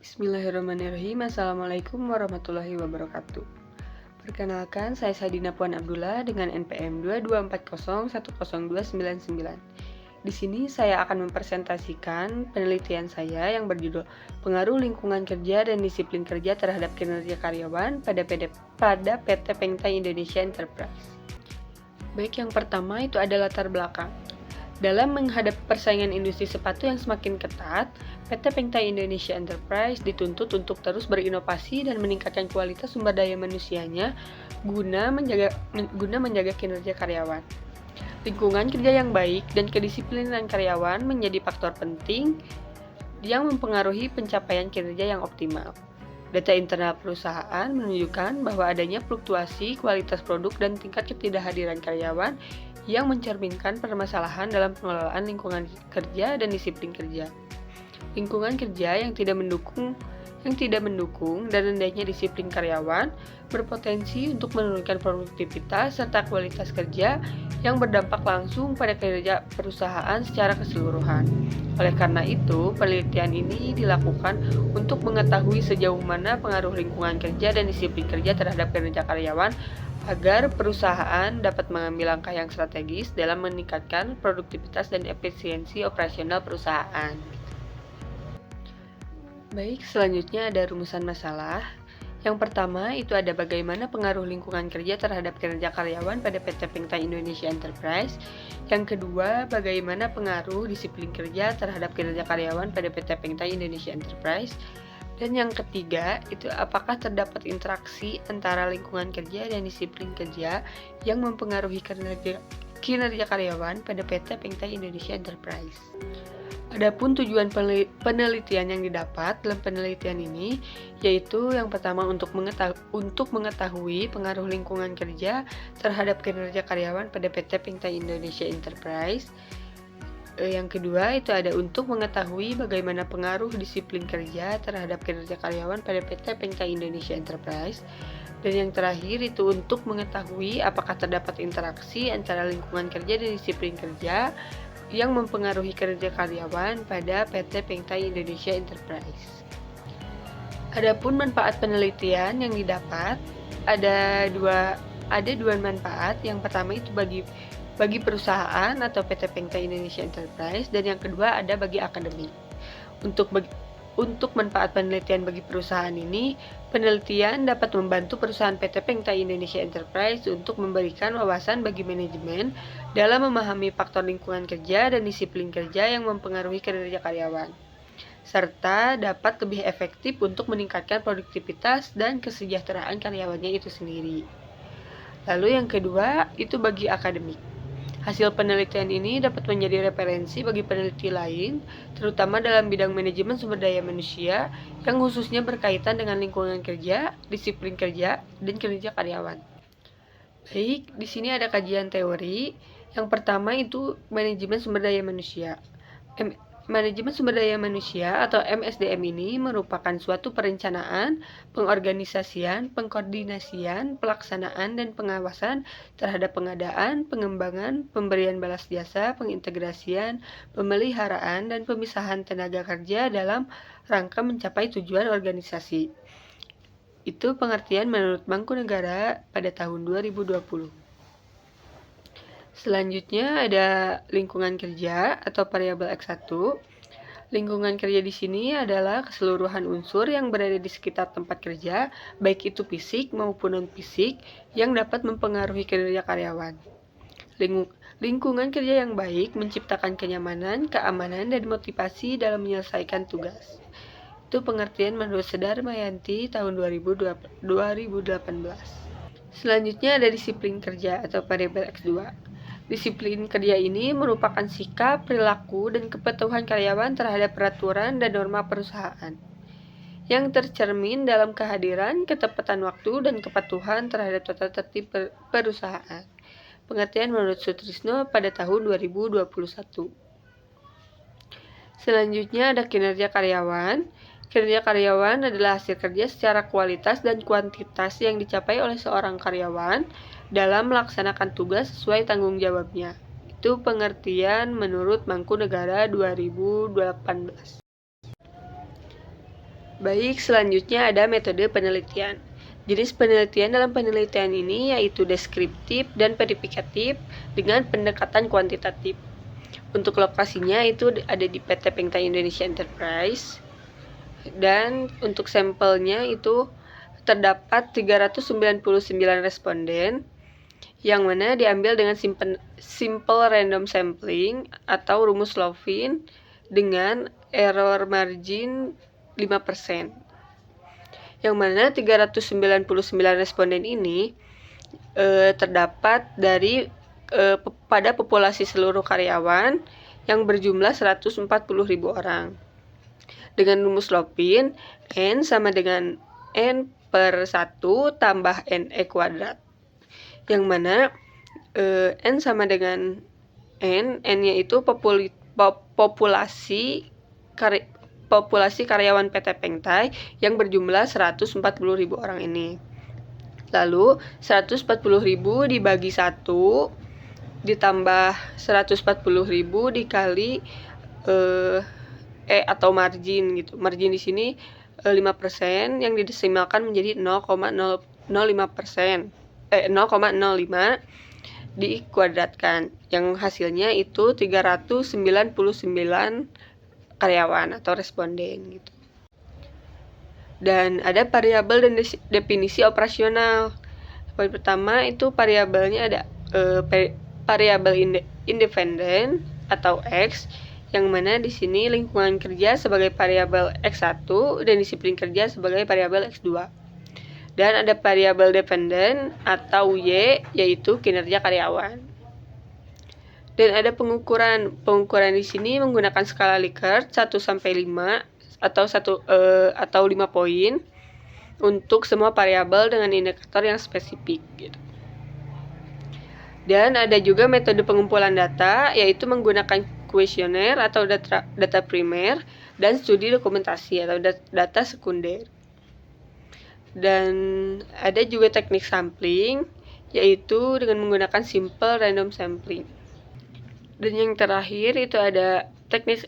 Bismillahirrahmanirrahim. Assalamualaikum warahmatullahi wabarakatuh. Perkenalkan, saya Sadina Puan Abdullah dengan NPM 2240102999. Di sini saya akan mempresentasikan penelitian saya yang berjudul Pengaruh Lingkungan Kerja dan Disiplin Kerja Terhadap Kinerja Karyawan pada PT Pengtai Indonesia Enterprise. Baik, yang pertama itu ada latar belakang. Dalam menghadapi persaingan industri sepatu yang semakin ketat, PT Pengtai Indonesia Enterprise dituntut untuk terus berinovasi dan meningkatkan kualitas sumber daya manusianya guna menjaga kinerja karyawan. Lingkungan kerja yang baik dan kedisiplinan karyawan menjadi faktor penting yang mempengaruhi pencapaian kinerja yang optimal. Data internal perusahaan menunjukkan bahwa adanya fluktuasi kualitas produk dan tingkat ketidakhadiran karyawan yang mencerminkan permasalahan dalam pengelolaan lingkungan kerja dan disiplin kerja. Lingkungan kerja yang tidak mendukung dan rendahnya disiplin karyawan berpotensi untuk menurunkan produktivitas serta kualitas kerja yang berdampak langsung pada kinerja perusahaan secara keseluruhan. Oleh karena itu, penelitian ini dilakukan untuk mengetahui sejauh mana pengaruh lingkungan kerja dan disiplin kerja terhadap kinerja karyawan agar perusahaan dapat mengambil langkah yang strategis dalam meningkatkan produktivitas dan efisiensi operasional perusahaan. Baik, selanjutnya ada rumusan masalah. Yang pertama itu ada bagaimana pengaruh lingkungan kerja terhadap kinerja karyawan pada PT Pengtai Indonesia Enterprise. Yang kedua, bagaimana pengaruh disiplin kerja terhadap kinerja karyawan pada PT Pengtai Indonesia Enterprise. Dan yang ketiga, itu apakah terdapat interaksi antara lingkungan kerja dan disiplin kerja yang mempengaruhi kinerja karyawan pada PT Pengtai Indonesia Enterprise. Adapun tujuan penelitian yang didapat dalam penelitian ini, yaitu yang pertama untuk mengetahui pengaruh lingkungan kerja terhadap kinerja karyawan pada PT Pengtai Indonesia Enterprise. Yang kedua itu ada untuk mengetahui bagaimana pengaruh disiplin kerja terhadap kinerja karyawan pada PT Pengtai Indonesia Enterprise. Dan yang terakhir itu untuk mengetahui apakah terdapat interaksi antara lingkungan kerja dan disiplin kerja yang mempengaruhi kinerja karyawan pada PT Pengtai Indonesia Enterprise. Adapun manfaat penelitian yang didapat ada dua manfaat. Yang pertama itu bagi perusahaan atau PT Pengtai Indonesia Enterprise, dan yang kedua ada bagi akademik. Untuk manfaat penelitian bagi perusahaan ini, penelitian dapat membantu perusahaan PT Pengtai Indonesia Enterprise untuk memberikan wawasan bagi manajemen dalam memahami faktor lingkungan kerja dan disiplin kerja yang mempengaruhi kinerja karyawan, serta dapat lebih efektif untuk meningkatkan produktivitas dan kesejahteraan karyawannya itu sendiri. Lalu yang kedua, itu bagi akademik. Hasil penelitian ini dapat menjadi referensi bagi peneliti lain, terutama dalam bidang manajemen sumber daya manusia yang khususnya berkaitan dengan lingkungan kerja, disiplin kerja, dan kinerja karyawan. Baik, di sini ada kajian teori. Yang pertama itu manajemen sumber daya manusia. Manajemen sumber daya manusia atau MSDM ini merupakan suatu perencanaan, pengorganisasian, pengkoordinasian, pelaksanaan, dan pengawasan terhadap pengadaan, pengembangan, pemberian balas jasa, pengintegrasian, pemeliharaan, dan pemisahan tenaga kerja dalam rangka mencapai tujuan organisasi. Itu pengertian menurut Mangkunegara pada tahun 2020. Selanjutnya ada lingkungan kerja atau variabel X1. Lingkungan kerja di sini adalah keseluruhan unsur yang berada di sekitar tempat kerja, baik itu fisik maupun non-fisik, yang dapat mempengaruhi kinerja karyawan. Lingkungan kerja yang baik menciptakan kenyamanan, keamanan, dan motivasi dalam menyelesaikan tugas. Itu pengertian menurut Sedar Mayanti tahun 2018. Selanjutnya ada disiplin kerja atau variabel X2. Disiplin kerja ini merupakan sikap, perilaku, dan kepatuhan karyawan terhadap peraturan dan norma perusahaan yang tercermin dalam kehadiran, ketepatan waktu, dan kepatuhan terhadap tata tertib perusahaan. Pengertian menurut Sutrisno pada tahun 2021. Selanjutnya ada kinerja karyawan. Kinerja karyawan adalah hasil kerja secara kualitas dan kuantitas yang dicapai oleh seorang karyawan dalam melaksanakan tugas sesuai tanggung jawabnya. Itu pengertian menurut Mangkunegara 2018. Baik, selanjutnya ada metode penelitian. Jenis penelitian dalam penelitian ini yaitu deskriptif dan verifikatif dengan pendekatan kuantitatif. Untuk lokasinya itu ada di PT Pengtai Indonesia Enterprise, dan untuk sampelnya itu terdapat 399 responden yang mana diambil dengan simple random sampling atau rumus Levin dengan error margin 5%. Yang mana 399 responden ini terdapat dari pada populasi seluruh karyawan yang berjumlah 140.000 orang. Dengan rumus Levin, N sama dengan N per 1 tambah NE kuadrat. Yang mana N sama dengan N-nya itu populasi karyawan PT Pengtai yang berjumlah 140.000 orang ini. Lalu 140.000 dibagi 1 ditambah 140.000 dikali atau margin gitu. Margin di sini 5% yang didesimalkan menjadi 0,05%. 0,05 dikuadratkan. Yang hasilnya itu 399 karyawan atau responden gitu. Dan ada variabel dan definisi operasional. Poin pertama itu variabelnya ada variabel independen atau X, yang mana di sini lingkungan kerja sebagai variabel X1 dan disiplin kerja sebagai variabel X2. Dan ada variabel dependen atau Y, yaitu kinerja karyawan. Dan ada pengukuran di sini menggunakan skala Likert 1 sampai 5 atau 5 poin untuk semua variabel dengan indikator yang spesifik gitu. Dan ada juga metode pengumpulan data, yaitu menggunakan kuesioner atau data primer dan studi dokumentasi atau data sekunder. Dan ada juga teknik sampling, yaitu dengan menggunakan simple random sampling. Dan yang terakhir itu ada teknis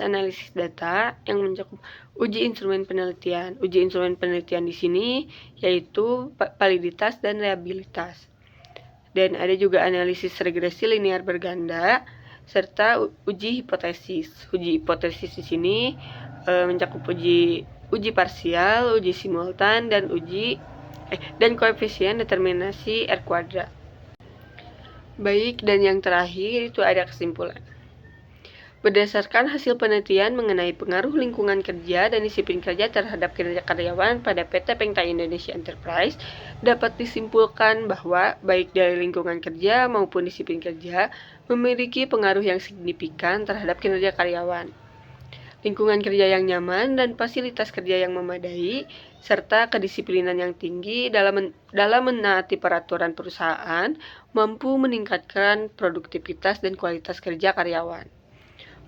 analisis data yang mencakup uji instrumen penelitian. Uji instrumen penelitian di sini yaitu validitas dan reliabilitas. Dan ada juga analisis regresi linear berganda serta uji hipotesis. Uji hipotesis di sini mencakup uji parsial, uji simultan, dan koefisien determinasi R kuadrat. Baik, dan yang terakhir itu ada kesimpulan. Berdasarkan hasil penelitian mengenai pengaruh lingkungan kerja dan disiplin kerja terhadap kinerja karyawan pada PT Pengtai Indonesia Enterprise, dapat disimpulkan bahwa baik dari lingkungan kerja maupun disiplin kerja memiliki pengaruh yang signifikan terhadap kinerja karyawan. Lingkungan kerja yang nyaman dan fasilitas kerja yang memadai, serta kedisiplinan yang tinggi dalam menaati peraturan perusahaan mampu meningkatkan produktivitas dan kualitas kerja karyawan.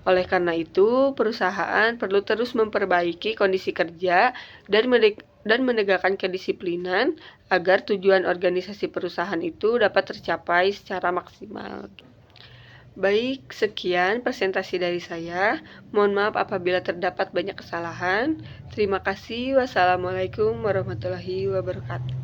Oleh karena itu, perusahaan perlu terus memperbaiki kondisi kerja dan menegakkan kedisiplinan agar tujuan organisasi perusahaan itu dapat tercapai secara maksimal. Baik, sekian presentasi dari saya. Mohon maaf apabila terdapat banyak kesalahan. Terima kasih. Wassalamualaikum warahmatullahi wabarakatuh.